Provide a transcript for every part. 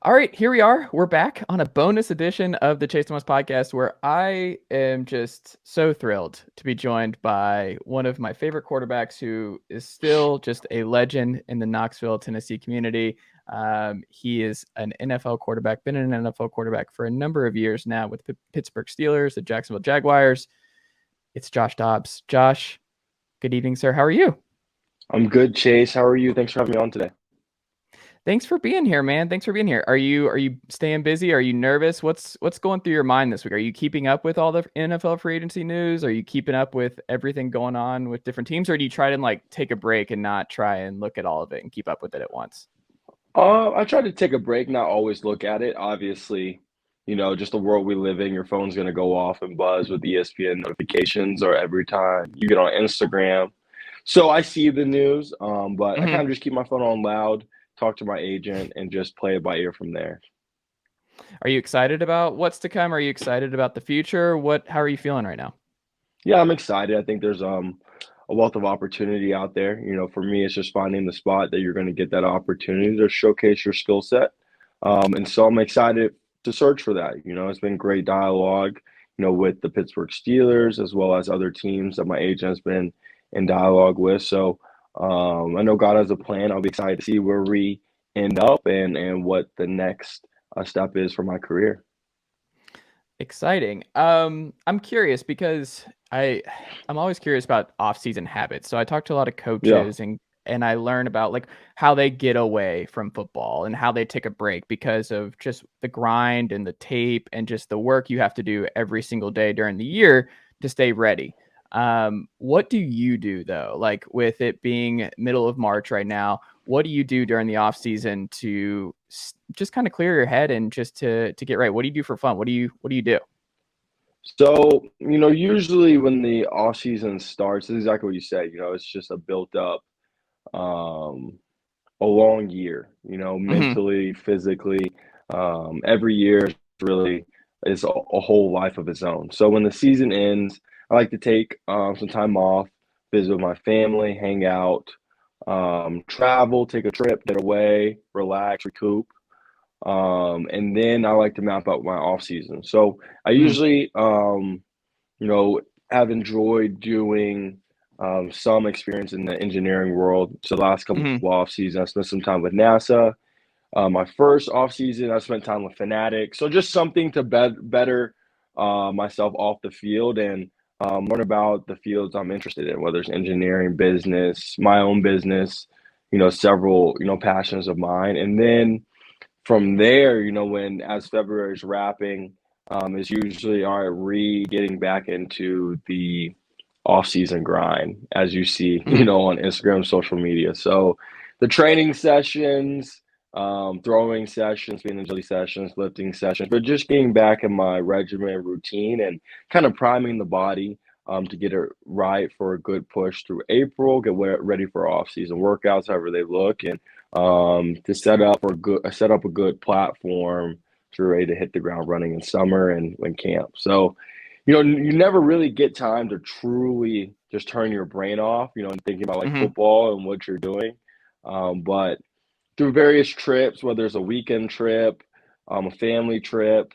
All right, here we are. We're back on a bonus edition of the Chase Thomas podcast where I am just so thrilled to be joined by one of my favorite quarterbacks who is still just a legend in the Knoxville, Tennessee community. He is an NFL quarterback, been an NFL quarterback for a number of years now with the Pittsburgh Steelers, the Jacksonville Jaguars. It's Josh Dobbs. Josh, good evening, sir. How are you? I'm good, Chase. How are you? Thanks for having me on today. Thanks for being here, man. Thanks for being here. Are you staying busy? Are you nervous? What's going through your mind this week? Are you keeping up with all the NFL free agency news? Are you keeping up with everything going on with different teams, or do you try to like take a break and not try and look at all of it and keep up with it at once? I try to take a break, not always look at it. Obviously, just the world we live in, your phone's gonna go off and buzz with ESPN notifications or every time you get on Instagram. So I see the news, but I kind Hmm. of just keep my phone on loud, talk to my agent, and just play it by ear from there. Are you excited about what's to come? Are you excited about the future? How are you feeling right now? Yeah, I'm excited. I think there's a wealth of opportunity out there. For me, it's just finding the spot that you're going to get that opportunity to showcase your skill set. And so I'm excited to search for that. It's been great dialogue, with the Pittsburgh Steelers as well as other teams that my agent has been in dialogue with. So I know God has a plan. I'll be excited to see where we end up and what the next step is for my career. Exciting. I'm curious because I'm always curious about off-season habits. So I talk to a lot of Yeah. coaches and I learn about like how they get away from football and how they take a break because of just the grind and the tape and just the work you have to do every single day during the year to stay ready. What do you do though? Like with it being middle of March right now, what do you do during the off season to just kind of clear your head and just to get right? What do you do for fun? What do you do? So, usually when the off season starts, this is exactly what you said. It's just a built up, um, a long year, Hmm. mentally, physically. Every year is really is a whole life of its own. So when the season ends, I like to take some time off, visit with my family, hang out, travel, take a trip, get away, relax, recoup. And then I like to map out my off season. So I Hmm. usually, you know, have enjoyed doing some experience in the engineering world. So the last couple Hmm. off seasons, I spent some time with NASA. My first off season, I spent time with Fanatic. So just something to better myself off the field and learn about the fields I'm interested in, whether it's engineering, business, my own business, several, passions of mine. And then from there, when as February is wrapping, is usually all right, getting back into the off-season grind, as you see, Hmm. on Instagram, social media. So the training sessions, throwing sessions, being agility sessions, lifting sessions, but just getting back in my regimen routine and kind of priming the body to get it right for a good push through April, ready for off-season workouts, however they look, and to set up a good platform to ready to hit the ground running in summer and when camp. So, you never really get time to truly just turn your brain off, and thinking about like Hmm. football and what you're doing. But through various trips, whether it's a weekend trip, a family trip,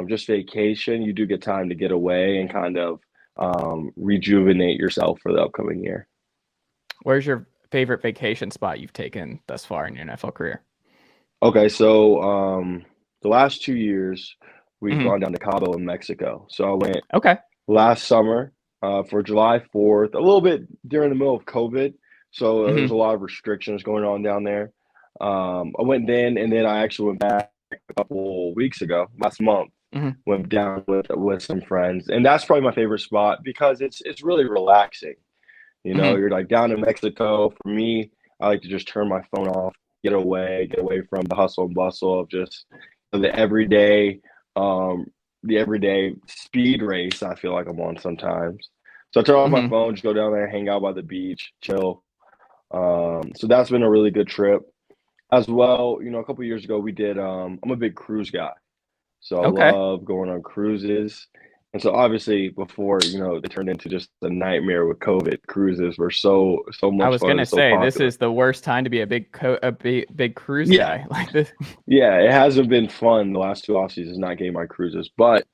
just vacation, you do get time to get away and kind of rejuvenate yourself for the upcoming year. Where's your favorite vacation spot you've taken thus far in your NFL career? Okay, so the last 2 years we've Hmm. gone down to Cabo in Mexico. So I went Okay. last summer for July 4th, a little bit during the middle of COVID. So there's a Hmm. lot of restrictions going on down there. I went then, and then I actually went back a couple weeks ago, last month. Hmm. Went down with some friends, and that's probably my favorite spot because it's really relaxing. Hmm. You're like down in Mexico. For me, I like to just turn my phone off, get away from the hustle and bustle of just the everyday, um, the everyday speed race I feel like I'm on sometimes. So I turn off my Hmm. phone, just go down there, hang out by the beach, chill. So that's been a really good trip as well. A couple years ago we did. I'm a big cruise guy, so I Okay. love going on cruises. And so obviously before, they turned into just a nightmare with COVID, cruises were so I much was fun gonna and so say this popular. is the worst time to be a big cruise Yeah. guy like this. Yeah, it hasn't been fun the last two off seasons not getting my cruises, but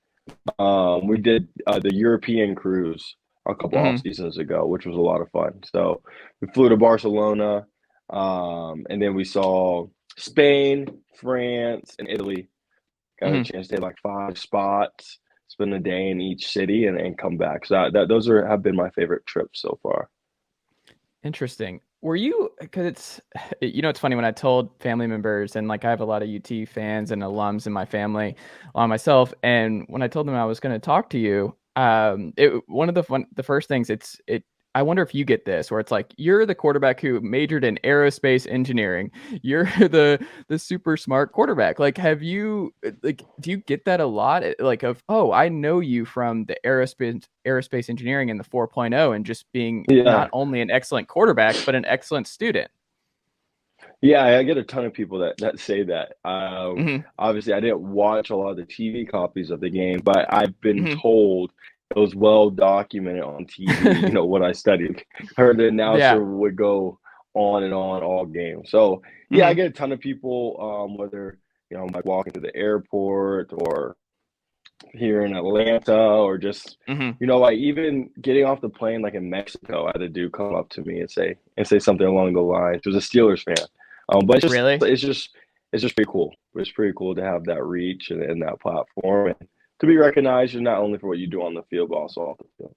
we did the European cruise a couple off Hmm. seasons ago, which was a lot of fun. So we flew to Barcelona, and then we saw Spain, France, and Italy. Got a Hmm. chance to hit like 5 spots, spend a day in each city, and come back. So those have been my favorite trips so far. Interesting. Were you, because it's funny when I told family members, and like I have a lot of UT fans and alums in my family, on myself, and when I told them I was going to talk to you, one of the first things I wonder if you get this, where it's like you're the quarterback who majored in aerospace engineering. You're the super smart quarterback. Like, do you get that a lot? Like, oh, I know you from the aerospace engineering and the 4.0, and just being Yeah. not only an excellent quarterback but an excellent student. Yeah, I get a ton of people that say that. Hmm. Obviously, I didn't watch a lot of the TV copies of the game, but I've been Hmm. told it was well documented on TV, what I studied. I heard the Yeah. announcer would go on and on all game. So, yeah, I Hmm. get a ton of people, whether, I'm like walking to the airport or here in Atlanta or just, Hmm. like even getting off the plane, like in Mexico, I had a dude come up to me and say something along the lines. He was a Steelers fan. But Really? it's just pretty cool. It's pretty cool to have that reach and that platform and to be recognized not only for what you do on the field, but also off the field.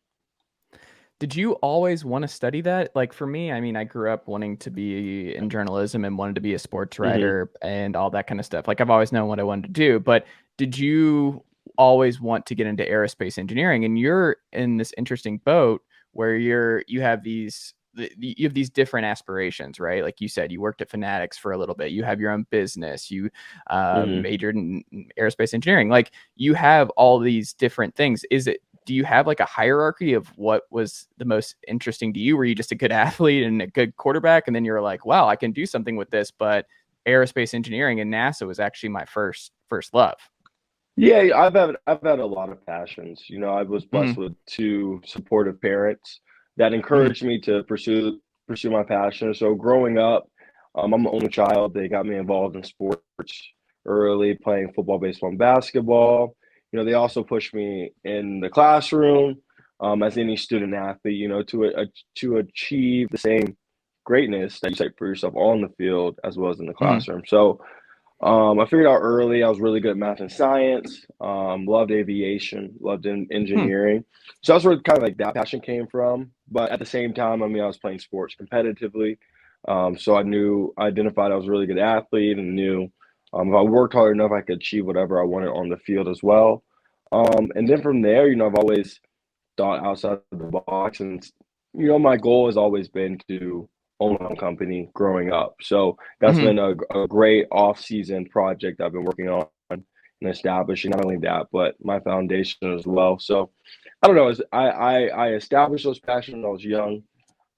Did you always want to study that? Like for me, I mean, I grew up wanting to be in journalism and wanted to be a sports Hmm. writer and all that kind of stuff. Like I've always known what I wanted to do, but did you always want to get into aerospace engineering? And you're in this interesting boat where you have these different aspirations, right? Like you said, you worked at Fanatics for a little bit. You have your own business. You Hmm. majored in aerospace engineering. Like you have all these different things. Do you have like a hierarchy of what was the most interesting to you? Were you just a good athlete and a good quarterback? And then you're like, wow, I can do something with this, but aerospace engineering and NASA was actually my first love. Yeah, I've had a lot of passions. I was blessed Hmm. with two supportive parents that Hmm. encouraged me to pursue my passion. So growing up, I'm the only child. They got me involved in sports early, playing football, baseball, and basketball. They also pushed me in the classroom, as any student athlete. To achieve the same greatness that you set for yourself on the field as well as in the Hmm. classroom. So I figured out early I was really good at math and science. Loved aviation, loved Hmm. engineering. So that's where kind of like that passion came from. But at the same time, I mean, I was playing sports competitively. So I identified I was a really good athlete and knew if I worked hard enough, I could achieve whatever I wanted on the field as well. And then from there, I've always thought outside of the box. And, my goal has always been to own my own company growing up. So that's Hmm. been a great off-season project I've been working on and establishing not only that, but my foundation as well. So I don't know. I established those passions when I was young.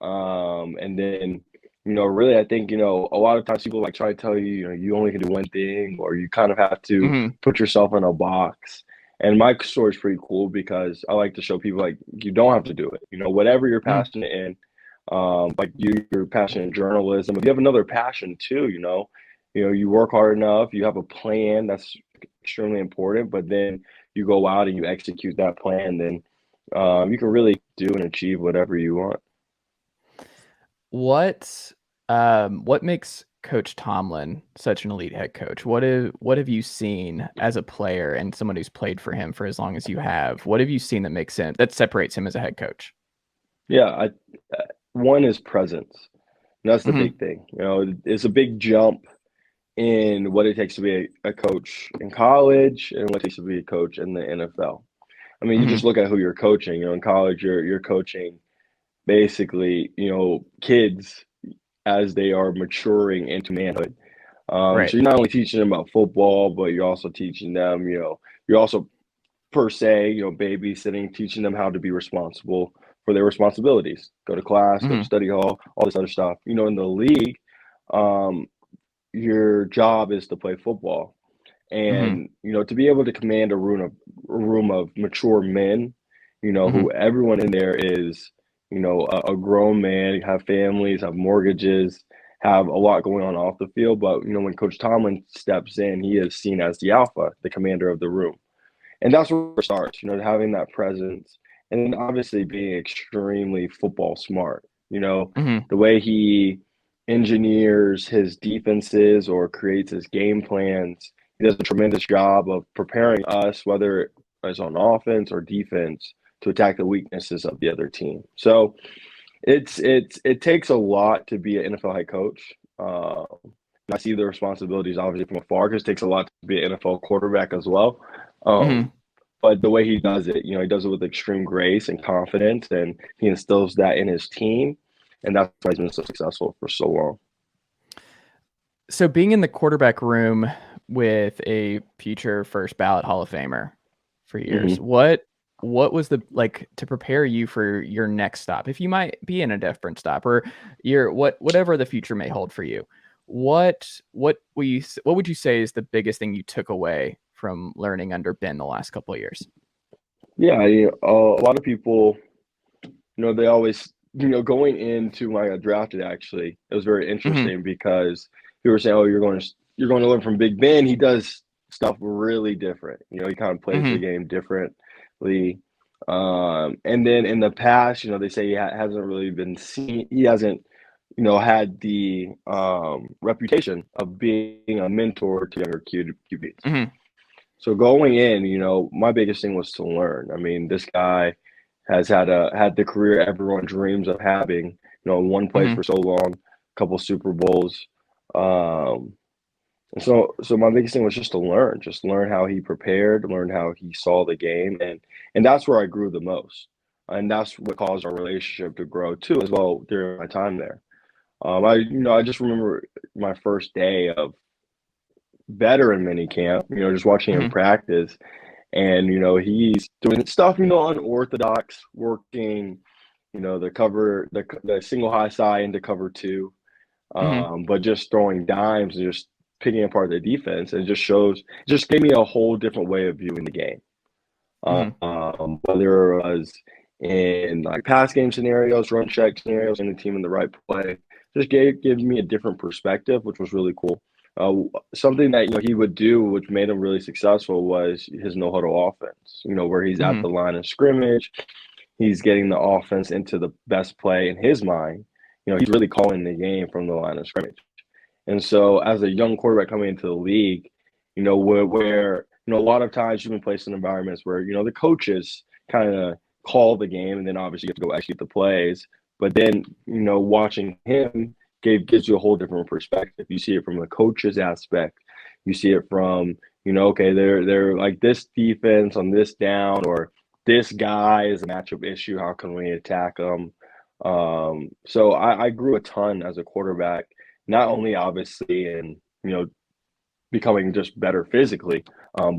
And then, really, I think, a lot of times people like try to tell you, you only can do one thing, or you kind of have to Hmm. put yourself in a box. And my story is pretty cool because I like to show people like you don't have to do it. Whatever you're Hmm. passionate in, like you're passionate in journalism. If you have another passion too, you work hard enough, you have a plan that's extremely important, but then you go out and you execute that plan, then you can really do and achieve whatever you want. What makes Coach Tomlin such an elite head coach? What have you seen as a player and someone who's played for him for as long as you have? What have you seen that separates him as a head coach? Yeah, one is presence. And that's the Hmm. big thing. It's a big jump in what it takes to be a coach in college and what it takes to be a coach in the NFL. I mean, you just Hmm. look at who you're coaching. In college, you're coaching basically, kids as they are maturing into manhood. Right. So you're not only teaching them about football, but you're also teaching them, you're also per se, babysitting, teaching them how to be responsible for their responsibilities. Go to class, go to Hmm. study hall, all this other stuff. In the league, um, your job is to play football. Mm-hmm. And, to be able to command a room of mature men, Mm-hmm. who everyone in there is, a grown man, have families, have mortgages, have a lot going on off the field. But, when Coach Tomlin steps in, he is seen as the alpha, the commander of the room. And that's where it starts, having that presence and then obviously being extremely football smart. Mm-hmm. The way he engineers his defenses or creates his game plans, he does a tremendous job of preparing us, whether it's on offense or defense, to attack the weaknesses of the other team. So it takes a lot to be an NFL head coach. I see the responsibilities obviously from afar because it takes a lot to be an NFL quarterback as well. Mm-hmm. Um, but the way he does it, he does it with extreme grace and confidence, and he instills that in his team, and that's why he's been so successful for so long. So being in the quarterback room with a future first ballot Hall of Famer for years, Mm-hmm. what was the like to prepare you for your next stop? If you might be in a different stop or whatever the future may hold for you, what would you say is the biggest thing you took away from learning under Ben the last couple of years? Yeah, a lot of people, they always, going into when I got drafted, actually, it was very Mm-hmm. interesting because people were saying, "Oh, you're going to learn from Big Ben. He does stuff really different. He kind of plays the Mm-hmm. game differently." And then in the past, they say he hasn't really been seen. He hasn't, had the reputation of being a mentor to younger QBs. Mm-hmm. So going in, my biggest thing was to learn. I mean, this guy has had the career everyone dreams of having. In one place Mm-hmm. for so long, a couple Super Bowls. Um, so my biggest thing was just learn how he prepared, learn how he saw the game, and that's where I grew the most, and that's what caused our relationship to grow too, as well during my time there. I just remember my first day of veteran mini camp, just watching him Mm-hmm. practice. And, he's doing stuff, unorthodox, working, the single high side into cover two, Mm-hmm. but just throwing dimes and just picking apart the defense. And it just gave me a whole different way of viewing the game. Mm-hmm. Whether it was in like pass game scenarios, run check scenarios, and the team in the right play, just gives me a different perspective, which was really cool. Something that he would do, which made him really successful, was his no huddle offense. Where he's at Mm-hmm. the line of scrimmage, he's getting the offense into the best play in his mind. He's really calling the game from the line of scrimmage. And so, as a young quarterback coming into the league, where a lot of times you've been placed in environments where the coaches kind of call the game, and then obviously you have to go execute the plays. But then watching him gives you a whole different perspective. You see it from the coach's aspect. You see it from okay, they're like this defense on this down, or this guy is a matchup issue. How can we attack them? So I grew a ton as a quarterback, not only obviously in becoming just better physically,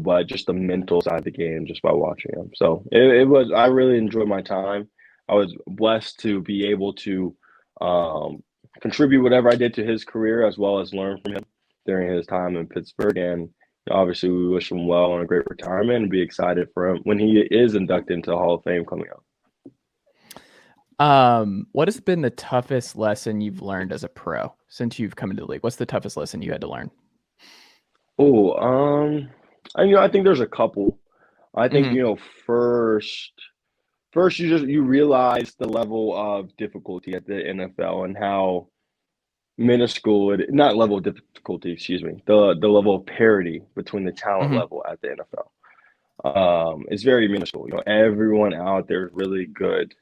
but just the mental side of the game just by watching him. So I really enjoyed my time. I was blessed to be able to um, contribute whatever I did to his career as well as learn from him during his time in Pittsburgh. And obviously, we wish him well on a great retirement and be excited for him when he is inducted into the Hall of Fame coming up. What has been the toughest lesson you've learned as a pro since you've come into the league? What's the toughest lesson you had to learn? Oh, I think there's a couple. I think Mm-hmm. first. First, you realize the level of difficulty at the NFL and how minuscule not level of difficulty, excuse me, the level of parity between the talent Mm-hmm. level at the NFL. Is very minuscule. Everyone out there is really good.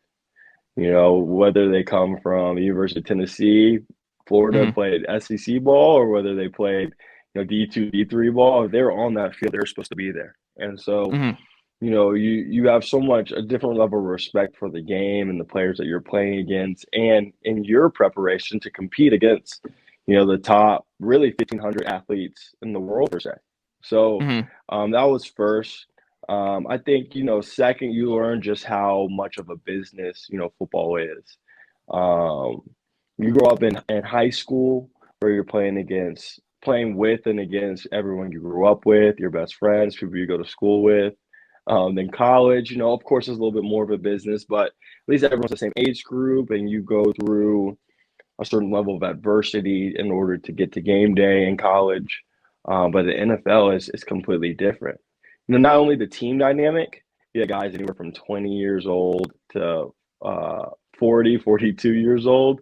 Whether they come from the University of Tennessee, Florida, Mm-hmm. played SEC ball, or whether they played, D2, D3 ball, if they're on that field, they're supposed to be there. And so Mm-hmm. you have so much a different level of respect for the game and the players that you're playing against, and in your preparation to compete against, the top really 1,500 athletes in the world per se. So Mm-hmm. that was first. I think second, you learn just how much of a business football is. Um, you grow up in high school where you're playing against playing with and against everyone you grew up with, your best friends, people you go to school with. Then college, of course, is a little bit more of a business, but at least everyone's the same age group, and you go through a certain level of adversity in order to get to game day in college. But the NFL is completely different. Not only the team dynamic, you have guys anywhere from 20 years old to 40, 42 years old,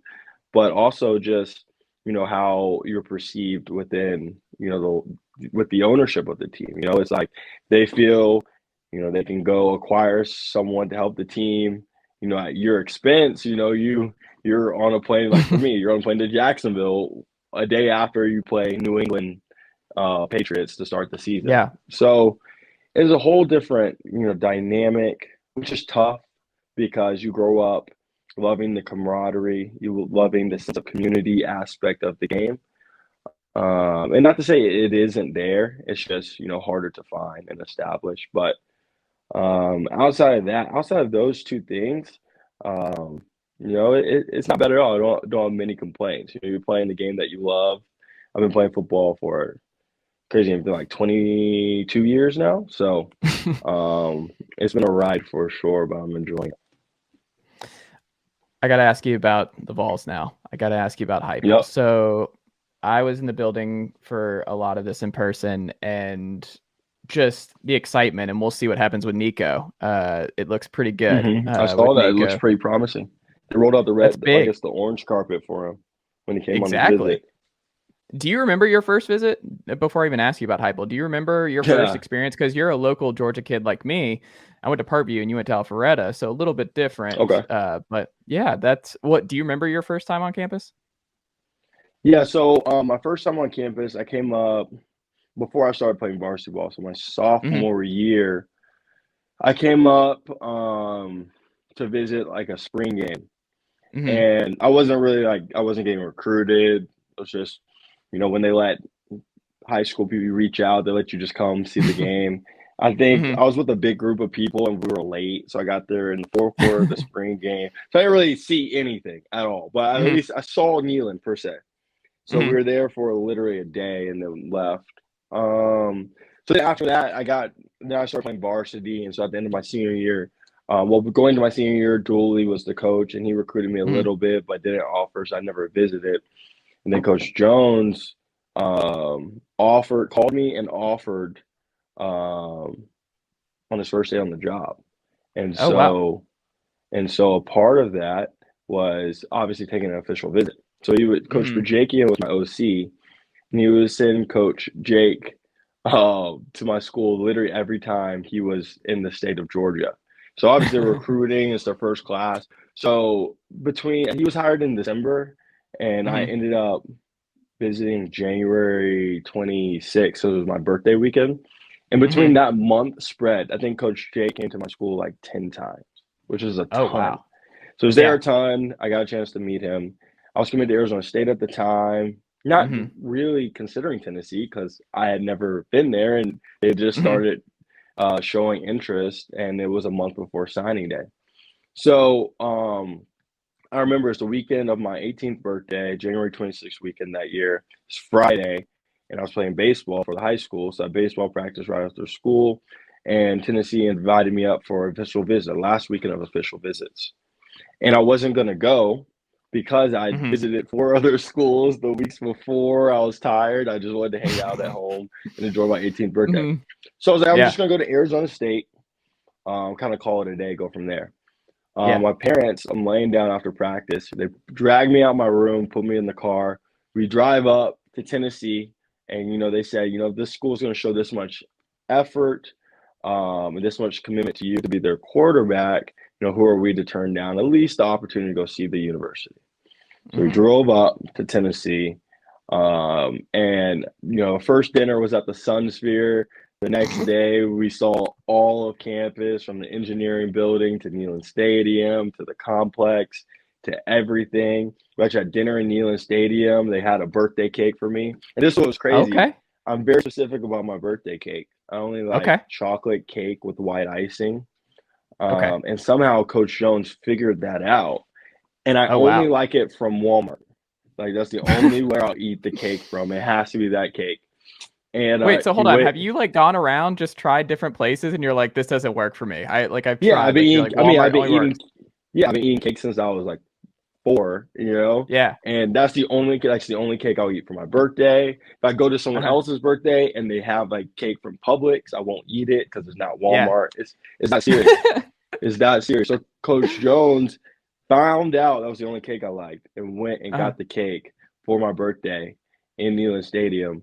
but also just, how you're perceived within, with the ownership of the team. It's like they feel, they can go acquire someone to help the team, at your expense. You're on a plane, like for me, you're on a plane to Jacksonville a day after you play New England Patriots to start the season. Yeah. So it's a whole different, dynamic, which is tough because you grow up loving the camaraderie, you loving the sense of community aspect of the game. And not to say it isn't there, it's just, harder to find and establish. But outside of those two things, it's not bad at all. I don't have many complaints. You're playing the game that you love. I've been playing football for crazy, it's been like 22 years now. So it's been a ride for sure, but I'm enjoying it. I got to ask you about the Vols now. I got to ask you about Heupel. Yep. So I was in the building for a lot of this in person, and just the excitement, and we'll see what happens with Nico. It looks pretty good. I saw that. It looks pretty promising. They rolled out the the orange carpet for him when he came on his visit. Do you remember your first visit? Before I even ask you about Heupel, do you remember your first experience? Because you're a local Georgia kid like me. I went to Parkview and you went to Alpharetta, so a little bit different. Okay. But yeah, that's what. Do you remember your first time on campus? Yeah. So my first time on campus, I came up before I started playing varsity ball. So my sophomore year, I came up to visit like a spring game, and I wasn't getting recruited. It was just, when they let high school people reach out, they let you just come see the game. I think I was with a big group of people and we were late. So I got there in the fourth quarter of the spring game. So I didn't really see anything at all. But at least I saw Neyland per se. So we were there for literally a day and then left. So then after that, I started playing varsity. And so at the end of my senior year, going to my senior year, Dooley was the coach and he recruited me a little bit, but didn't offer. So I never visited. And then Coach Jones called me and offered on his first day on the job. And so a part of that was obviously taking an official visit. So Coach Bajakian was my OC, and he would send Coach Jake to my school literally every time he was in the state of Georgia. So obviously recruiting is their first class. So he was hired in December, and I ended up visiting January 26th. So it was my birthday weekend. And between that month spread, I think Coach Jay came to my school like 10 times, which is a ton. Oh, wow. So it was there a ton. I got a chance to meet him. I was committed to Arizona State at the time, not really considering Tennessee because I had never been there, and they just started showing interest, and it was a month before signing day. So I remember it's the weekend of my 18th birthday, January 26th weekend that year. It's Friday, and I was playing baseball for the high school. So I had baseball practice right after school, and Tennessee invited me up for an official visit, last weekend of official visits. And I wasn't going to go because I visited 4 other schools the weeks before. I was tired. I just wanted to hang out at home and enjoy my 18th birthday. So I was like, I'm just going to go to Arizona State, kind of call it a day, go from there. My parents, I'm laying down after practice. They drag me out my room, put me in the car. We drive up to Tennessee, and, they said, this school is going to show this much effort and this much commitment to you to be their quarterback. Who are we to turn down at least the opportunity to go see the university? So we drove up to Tennessee, and, first dinner was at the Sun Sphere. The next day, we saw all of campus from the engineering building to Neyland Stadium to the complex to everything. We actually had dinner in Neyland Stadium. They had a birthday cake for me. And this was crazy. Okay. I'm very specific about my birthday cake. I only like chocolate cake with white icing. And somehow Coach Jones figured that out. And I only like it from Walmart. Like that's the only where I'll eat the cake from. It has to be that cake. And Wait, so he hold on. went. Have you like gone around, just tried different places, and you're like, this doesn't work for me? I've Yeah, I've tried. been Like you're eating. like I mean, Walmart only works. I've been eating cake since I was like 4. Yeah. And that's the only cake I'll eat for my birthday. If I go to someone Uh-huh. else's birthday and they have like cake from Publix, I won't eat it because it's not Yeah. Walmart. It's not serious. It's that serious. So Coach Jones found out that was the only cake I liked and went and Uh-huh. got the cake for my birthday in Neyland Stadium.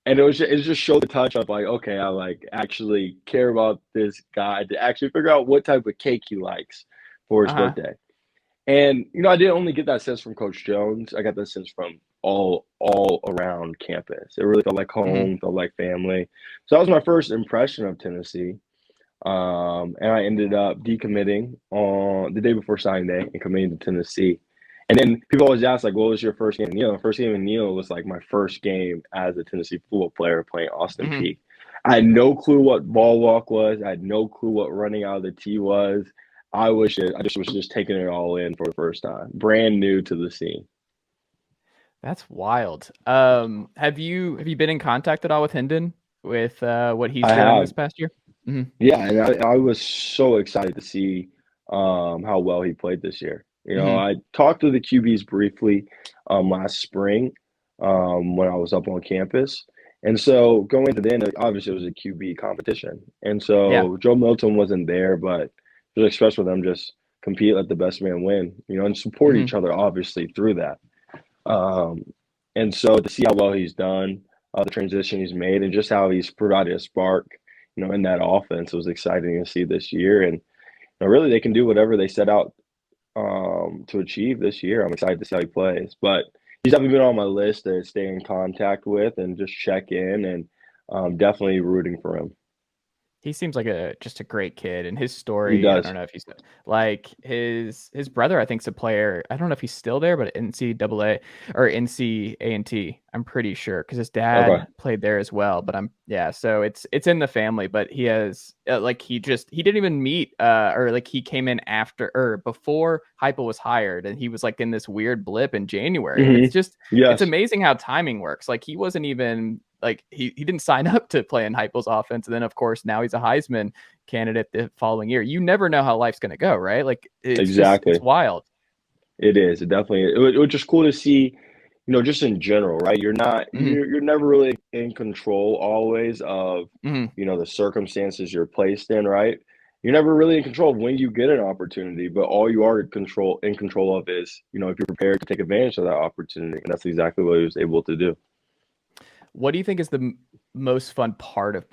And it just showed the touch of like, okay, I like actually care about this guy to actually figure out what type of cake he likes for his Uh-huh. birthday. And I didn't only get that sense from Coach Jones. I got that sense from all around campus. It really felt like Hmm. home, felt like family. So that was my first impression of Tennessee. And I ended up decommitting on the day before signing day and committing to Tennessee. And then people always ask, like, what was your first game in Neal? The first game in Neal was like my first game as a Tennessee football player playing Austin Hmm. Peay. I had no clue what ball walk was. I had no clue what running out of the tee was. I just was just taking it all in for the first time, brand new to the scene. That's wild. Have you been in contact at all with Hendon with what he's I doing have, this past year? Hmm. yeah, and I was so excited to see how well he played this year. Hmm. I talked to the QBs briefly last spring when I was up on campus. And so going into then, obviously it was a QB competition. And Yeah. so Joe Milton wasn't there, but it was expressed with them just compete, let the best man win, and support Hmm. each other obviously through that. Um, and so to see how well he's done, the transition he's made, and just how he's provided a spark, in that offense was exciting to see this year. And really, they can do whatever they set out to achieve this year. I'm excited to see how he plays. But he's definitely been on my list to stay in contact with and just check in, and definitely rooting for him. He seems like just a great kid, and his He story, I don't does. know if he's like his brother, I think's a player. I don't know if he's still there, but NCAA or NCANT, I'm pretty sure because his Okay. dad played there as well. But yeah, so it's in the family. But he has like he didn't even meet or like he came in after or before Heupel was hired, and he was like in this weird blip in January, and it's Yes. amazing how timing works. Like he wasn't even like he didn't sign up to play in Heupel's offense, and then of course now he's a Heisman candidate the following year. You never know how life's going to go, right? Like it's Exactly. wild. It is. It definitely. It was just cool to see, just in general, right? Hmm. You're never really in control always of, Hmm. the circumstances you're placed in, right? You're never really in control of when you get an opportunity, but all you are in control of is, if you're prepared to take advantage of that opportunity, and that's exactly what he was able to do. What do you think is the most fun part of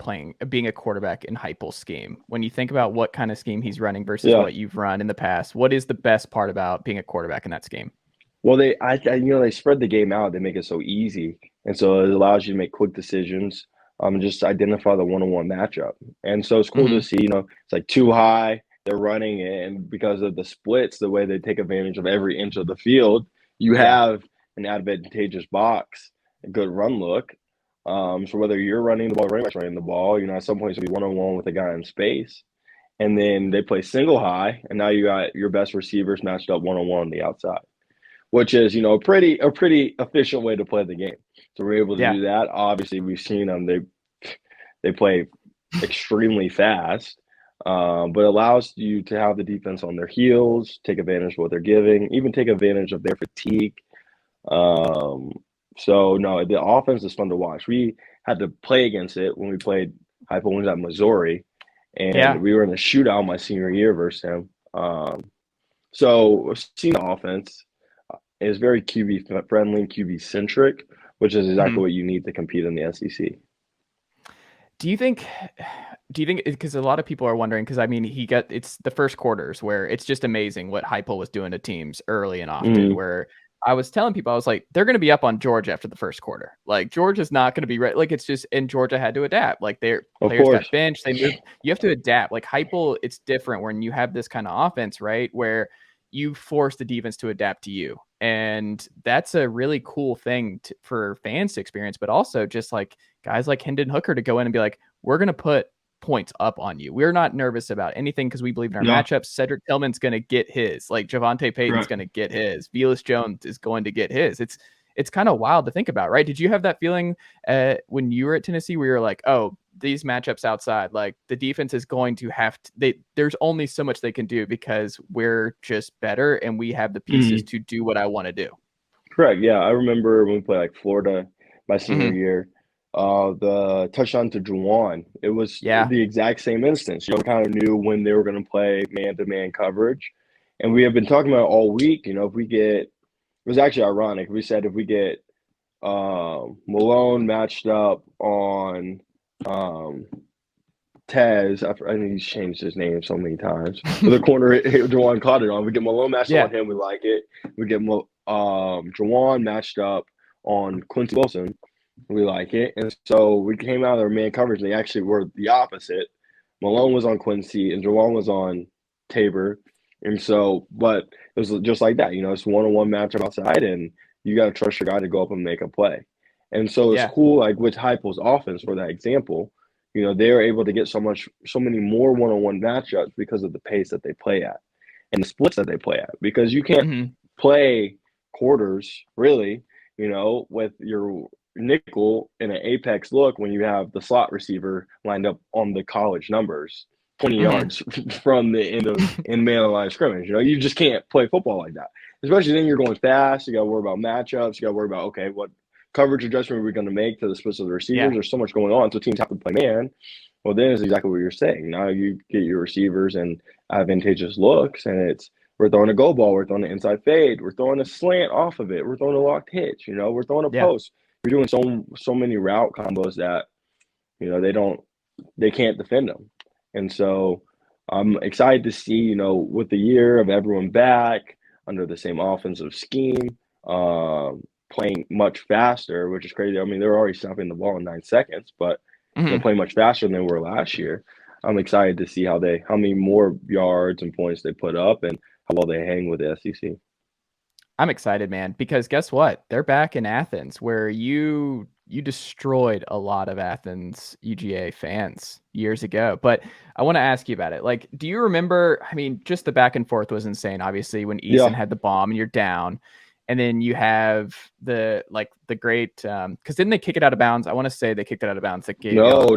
being a quarterback in Heupel's scheme? When you think about what kind of scheme he's running versus Yeah. what you've run in the past, what is the best part about being a quarterback in that scheme? Well, they spread the game out. They make it so easy, and so it allows you to make quick decisions. Just identify the one-on-one matchup, and so it's cool to Hmm. see. It's like too high. They're running it, and because of the splits, the way they take advantage of every inch of the field, you Yeah. have an advantageous box, a good run look. So whether you're running the ball, or running back's running the ball, at some point it's gonna be one-on-one with a guy in space, and then they play single high, and now you got your best receivers matched up one-on-one on the outside, which is a pretty efficient way to play the game. So we're able to Yeah. do that. Obviously, we've seen them; they play extremely fast, but allows you to have the defense on their heels, take advantage of what they're giving, even take advantage of their fatigue. Um, so no, the offense is fun to watch. We had to play against it when we played High Point at Missouri, Yeah. and we were in a shootout my senior year versus him. So seeing the offense is very QB friendly, QB centric, which is Hmm. exactly what you need to compete in the SEC. Do you think because a lot of people are wondering because I mean it's the first quarters where it's just amazing what Heupel was doing to teams early and often Mm-hmm. where I was telling people I was like they're going to be up on Georgia after the first quarter. Like Georgia's not going to be ready. Like it's just and Georgia had to adapt. Like their Of players got course. benched. They moved. You have to adapt. Like Heupel, it's different when you have this kind of offense, right? Where you force the defense to adapt to you. And that's a really cool thing for fans to experience, but also just like guys like Hendon Hooker to go in and be like, we're going to put points up on you. We're not nervous about anything because we believe in our Yeah, matchups. Cedric Tillman's going to get his. Like Javonte Payton's correct. going to get his. Velus Jones is going to get his. It's kind of wild to think about, right? Did you have that feeling when you were at Tennessee where you're like, oh, these matchups outside, like the defense is going to have to, there's only so much they can do because we're just better and we have the pieces to do what I want to do. Correct. Yeah, I remember when we played like Florida my senior Mm-hmm. year. The touchdown to Juwan, it was Yeah. the exact same instance. We kind of knew when they were going to play man-to-man coverage, and we have been talking about it all week. If we get, it was actually ironic. We said if we get Malone matched up on Tez, I think he's changed his name so many times. But the corner Juwan caught it on. We get Malone matched up on him, we like it. We get Juwan matched up on Quincy Wilson, we like it. And so we came out of their man coverage, and they actually were the opposite. Malone was on Quincy, and Juwan was on Tabor. And so, but it was just like that. It's one-on-one matchup outside, and you got to trust your guy to go up and make a play. And so it's cool, like with Heupel's offense, for that example, they're able to get so many more one-on-one matchups because of the pace that they play at and the splits that they play at. Because you can't play quarters, really, with your nickel in an apex look when you have the slot receiver lined up on the college numbers 20 yards from the end of man of line scrimmage. You just can't play football like that. Especially then you're going fast. You got to worry about matchups. You got to worry about, okay, what coverage adjustment are we going to make to the splits of the receivers? Yeah. There's so much going on, so teams have to play man. Well, then it's exactly what you're saying. Now you get your receivers and advantageous looks, and we're throwing a go ball, we're throwing an inside fade, we're throwing a slant off of it, we're throwing a locked hitch, we're throwing a post. We're doing so many route combos that they can't defend them. And so I'm excited to see, with the year of everyone back under the same offensive scheme, playing much faster, which is crazy. I mean, they were already stopping the ball in 9 seconds, but they're playing much faster than they were last year. I'm excited to see how many more yards and points they put up and how well they hang with the SEC. I'm excited, man, because guess what? They're back in Athens, where you destroyed a lot of Athens UGA fans years ago. But I want to ask you about it. Like, do you remember? I mean, just the back and forth was insane. Obviously, when Eason had the bomb and you're down, and then you have the great because didn't they kick it out of bounds? I want to say they kicked it out of bounds. No.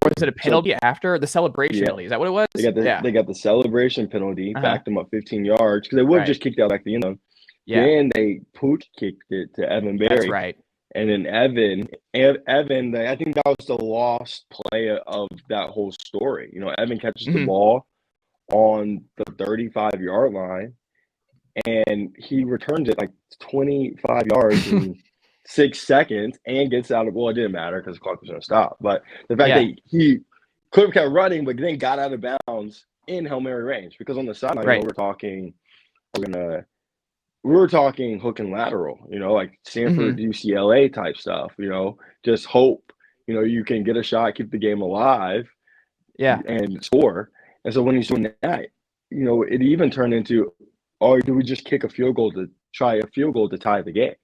Was it a penalty after the celebration penalty? Is that what it was? They got the celebration penalty, backed them up 15 yards because they would have just kicked out back the end zone. Then they pooch kicked it to Evan Berry. That's right. And then Evan, I think that was the lost play of that whole story. Evan catches the ball on the 35-yard line, and he returns it like 25 yards in 6 seconds and gets out of, well, it didn't matter because the clock was going to stop. But the fact that he could have kept running, but then got out of bounds in Hail Mary range, because on the sideline, we were talking hook and lateral, like Stanford, UCLA type stuff, just hope, you can get a shot, keep the game alive and score. And so when he's doing that, it even turned into, do we just kick a field goal to tie the game?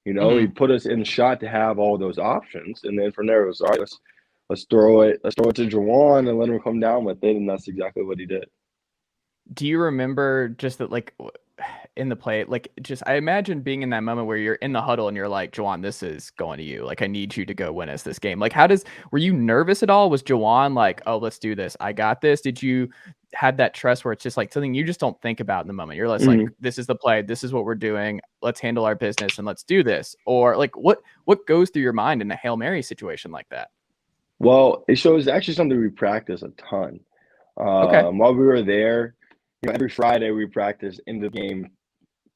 He put us in the shot to have all those options. And then from there it was, all right, let's throw it to Juwan and let him come down with it. And that's exactly what he did. Do you remember just that, like, in the play, like, just I imagine being in that moment where you're in the huddle and you're like, Juwan, this is going to you. Like, I need you to go win us this game. Like, were you nervous at all? Was Juwan like, oh, let's do this, I got this? Did you have that trust where it's just like something you just don't think about in the moment? You're just like, this is the play, this is what we're doing, let's handle our business and let's do this? Or like, what goes through your mind in a Hail Mary situation like that? Well, it shows actually something we practice a ton. While we were there, every Friday we practice in the game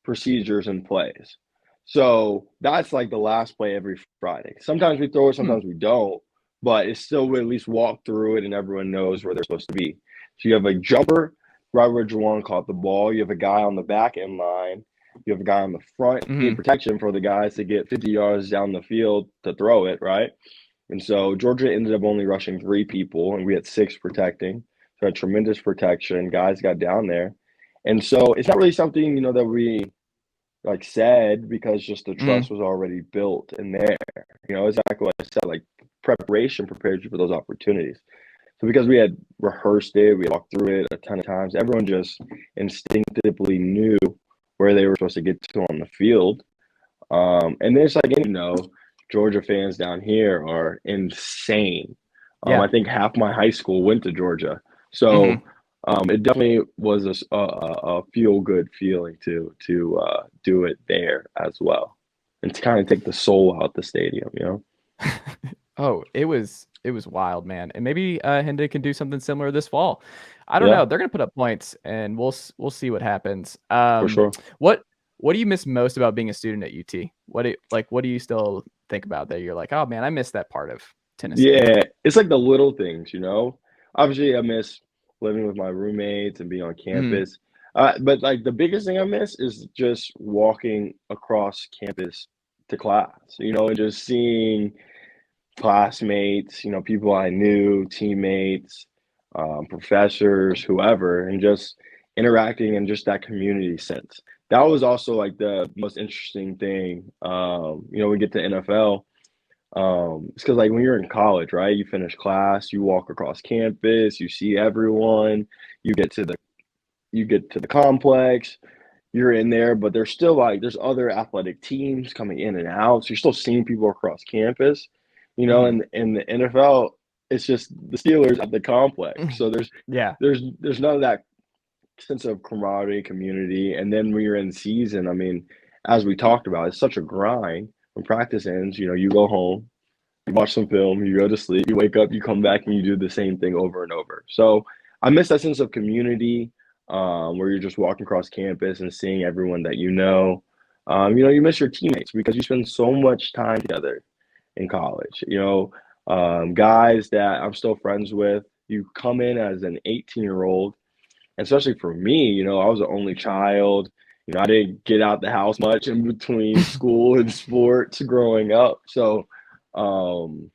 procedures and plays. So that's like the last play every Friday. Sometimes we throw it, sometimes we don't, but it's still, we at least walk through it and everyone knows where they're supposed to be. So you have a jumper right where Juwan caught the ball. You have a guy on the back end line. You have a guy on the front in protection for the guys to get 50 yards down the field to throw it, right? And so Georgia ended up only rushing 3 people, and we had 6 protecting. So had tremendous protection. Guys got down there. And so it's not really something, that we said, because just the trust was already built in there. Exactly what I said, like preparation prepares you for those opportunities. So because we had rehearsed it, we walked through it a ton of times, everyone just instinctively knew where they were supposed to get to on the field. And then it's like, Georgia fans down here are insane. Yeah. I think half my high school went to Georgia. Hmm. So it definitely was a feel-good feeling to do it there as well, and to kind of take the soul out the stadium, Oh, it was wild, man. And maybe Hendon can do something similar this fall. I don't Yeah, know. They're gonna put up points, and we'll see what happens. for sure. What do you miss most about being a student at UT? What do you still think about that? You're like, oh man, I miss that part of Tennessee. Yeah, it's like the little things. Obviously, I miss living with my roommates and being on Mm, campus. But like the biggest thing I miss is just walking across campus to class, and just seeing classmates, people I knew, teammates, professors, whoever, and just interacting in just that community sense. That was also like the most interesting thing. We get to NFL. It's because like when you're in college, right? You finish class, you walk across campus, you see everyone, you get to the complex, you're in there, but there's still like there's other athletic teams coming in and out. So you're still seeing people across campus, mhm. and in the NFL, it's just the Steelers at the complex. So there's Yeah. there's there's none of that sense of camaraderie, community. And then when you're in season, I mean, as we talked about, it's such a grind. When practice ends, you go home, you watch some film, you go to sleep, you wake up, you come back, and you do the same thing over and over. So I miss that sense of community, where you're just walking across campus and seeing everyone that you know. You miss your teammates because you spend so much time together in college. Guys that I'm still friends with, you come in as an 18-year-old, especially for me, I was the only child. I didn't get out the house much in between school and sports growing up. So, um,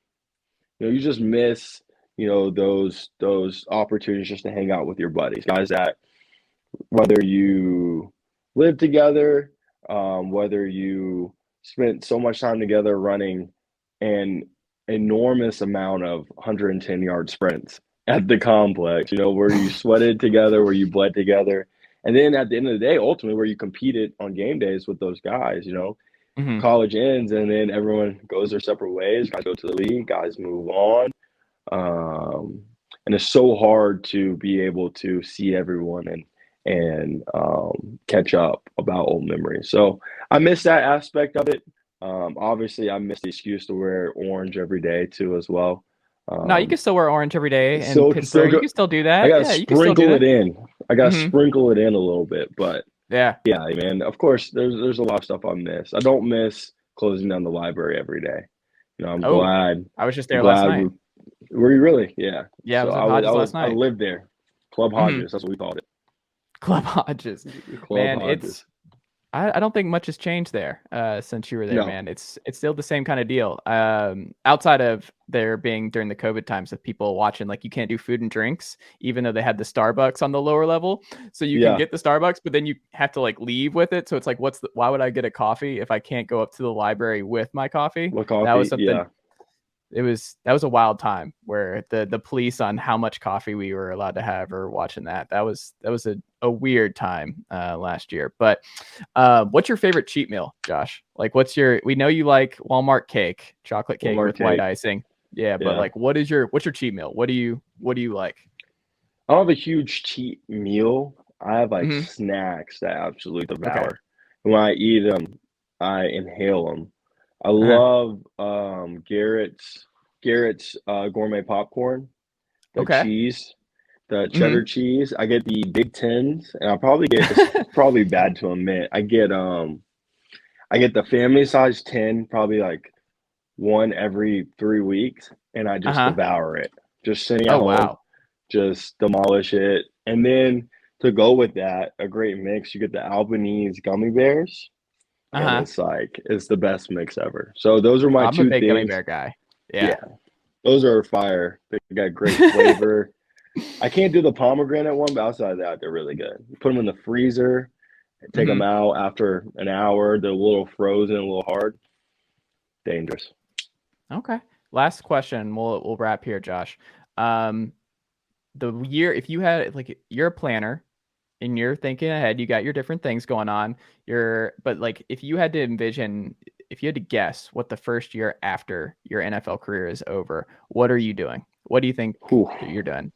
you just miss, those opportunities just to hang out with your buddies, guys that whether you live together, whether you spent so much time together running an enormous amount of 110-yard sprints at the complex, where you sweated together, where you bled together. And then at the end of the day, ultimately, where you competed on game days with those guys, Mhm. college ends and then everyone goes their separate ways. Guys go to the league, guys move on. And it's so hard to be able to see everyone and catch up about old memories. So I miss that aspect of it. Obviously, I miss the excuse to wear orange every day too, as well. No, you Um, can still wear orange every day in still Pittsburgh. You go. can still do I that. gotta Yeah, you can still do sprinkle it that. in. I gotta Mhm. sprinkle it in a little bit, but Yeah. yeah, man. Of course, there's a lot of stuff I miss. I don't miss closing down the library every day. I'm Oh, glad. I was just I'm there last glad night. we were you really? Yeah. Yeah, I So was I at was I Hodges was last I night. lived there. Club Mhm. Hodges, that's what we called it. Club Hodges. Club Man, Hodges. I don't think much has changed there since you were there, No. man. It's still the same kind of deal. Outside of there being during the COVID times with people watching, like you can't do food and drinks, even though they had the Starbucks on the lower level. So you can Yeah. get the Starbucks, but then you have to like leave with it. So it's like, why would I get a coffee if I can't go up to the library with my coffee? What That was coffee? something. Yeah. That was a wild time where the police on how much coffee we were allowed to have or watching that was a weird time last year. But what's your favorite cheat meal, Josh? Like we know you like Walmart cake, chocolate cake Walmart with white cake. icing. Yeah, but Yeah. like what's your cheat meal? What do you like? I don't have a huge cheat meal. I have like Hmm. snacks that I absolutely Okay. devour. And when I eat them, I inhale them. I Uh-huh. love Garrett's gourmet popcorn, the Okay. cheese, the cheddar Hmm. cheese. I get the Big Tens, and I probably get it's probably bad to admit. I get the family size 10, probably like one every 3 weeks, and I just Uh-huh. devour it. Just sitting at Oh home, wow. just demolish it. And then to go with that, a great mix, you get the Albanese gummy bears, and Uh-huh. it's the best mix ever. So those are my I'm a two big gummy things. bear guy. Yeah, Yeah. those are fire. They got great flavor. I can't do the pomegranate one, but outside of that, they're really good. You put them in the freezer, take them Hmm. out after an hour. They're a little frozen, a little hard. Dangerous. Okay. last question. We'll wrap here, Josh. The year, if you had like, you're a planner and you're thinking ahead, you got your different things going on. But like, if you had to envision, if you had to guess what the first year after your NFL career is over, what are you doing? What do you think Whew, that you're doing?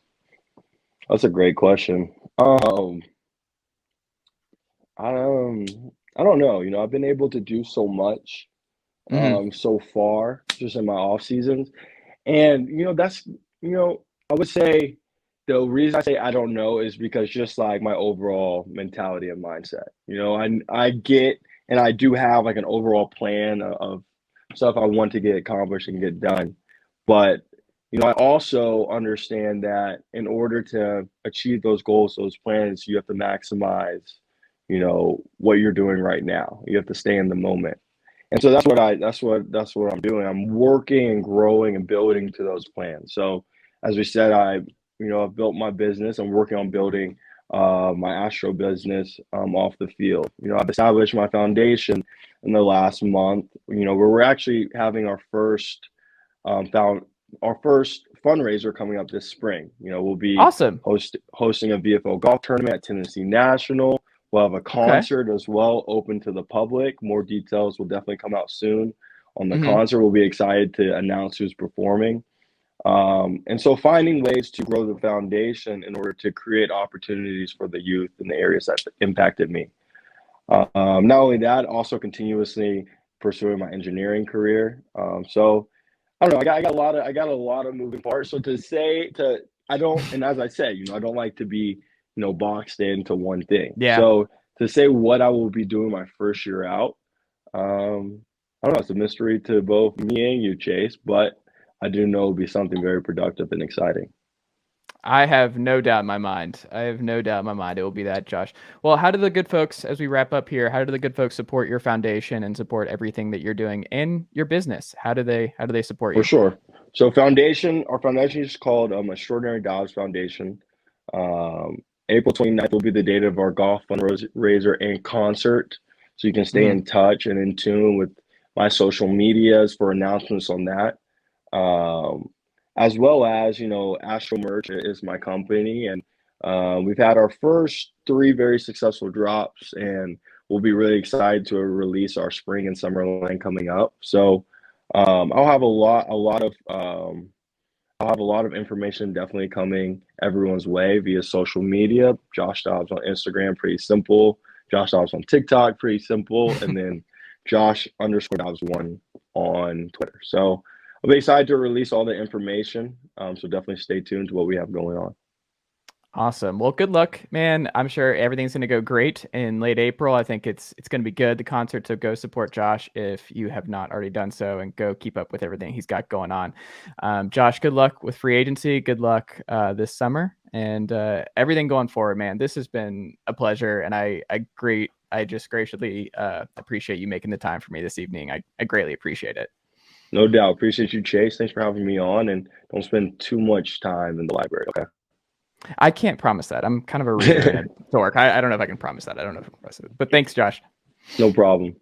that's a great question. I don't know. I've been able to do so much Hmm. so far just in my off seasons. And that's I would say the reason I say I don't know is because just like my overall mentality and mindset. I get and I do have like an overall plan of stuff I want to get accomplished and get done. But I also understand that in order to achieve those goals, those plans, you have to maximize, what you're doing right now. You have to stay in the moment. And so that's what I'm doing. I'm working and growing and building to those plans. So as we said, I've built my business. I'm working on building my Astro business off the field. I've established my foundation in the last month, where we're actually having found our first fundraiser coming up this spring. We'll be Awesome. hosting a VFL golf tournament at Tennessee National. We'll have a Okay. concert as well, open to the public. More details will definitely come out soon on the Hmm. concert. We'll be excited to announce who's performing. And so finding ways to grow the foundation in order to create opportunities for the youth in the areas that impacted me. Not only that, also continuously pursuing my engineering career. So I don't know. I got a lot of moving parts. So I don't, and as I said, I don't like to be, boxed into one thing. Yeah. So to say what I will be doing my first year out, I don't know. It's a mystery to both me and you, Chase, but I do know it'll be something very productive and exciting. I have no doubt in my mind. I have no doubt in my mind it will be that, Josh. Well, how do the good folks, as we wrap up here, how do the good folks support your foundation and support everything that you're doing in your business? How do they support For you? sure. So our foundation is called Extraordinary Dobbs Foundation. Um, April 29th will be the date of our golf fundraiser and concert. So you can stay Hmm. in touch and in tune with my social medias for announcements on that. Um, as well as, Astro Merch is my company. And we've had our first three very successful drops, and we'll be really excited to release our spring and summer line coming up. So I'll have I'll have a lot of information definitely coming everyone's way via social media. Josh Dobbs on Instagram, pretty simple. Josh Dobbs on TikTok, pretty simple. And then Josh_Dobbs1 on Twitter. So I'll be excited to release all the information. So definitely stay tuned to what we have going on. Awesome. Well, good luck, man. I'm sure everything's going to go great in late April. I think it's going to be good. The concert, so go support Josh if you have not already done so, and go keep up with everything he's got going on. Josh, good luck with free agency. Good luck this summer and everything going forward, man. This has been a pleasure, and I just graciously appreciate you making the time for me this evening. I greatly appreciate it. No doubt. Appreciate you, Chase. Thanks for having me on. And don't spend too much time in the library, I can't promise that. I'm kind of a reader and okay? a dork. I don't know if I can promise that. I don't know if I can promise it. But thanks, Josh. No problem.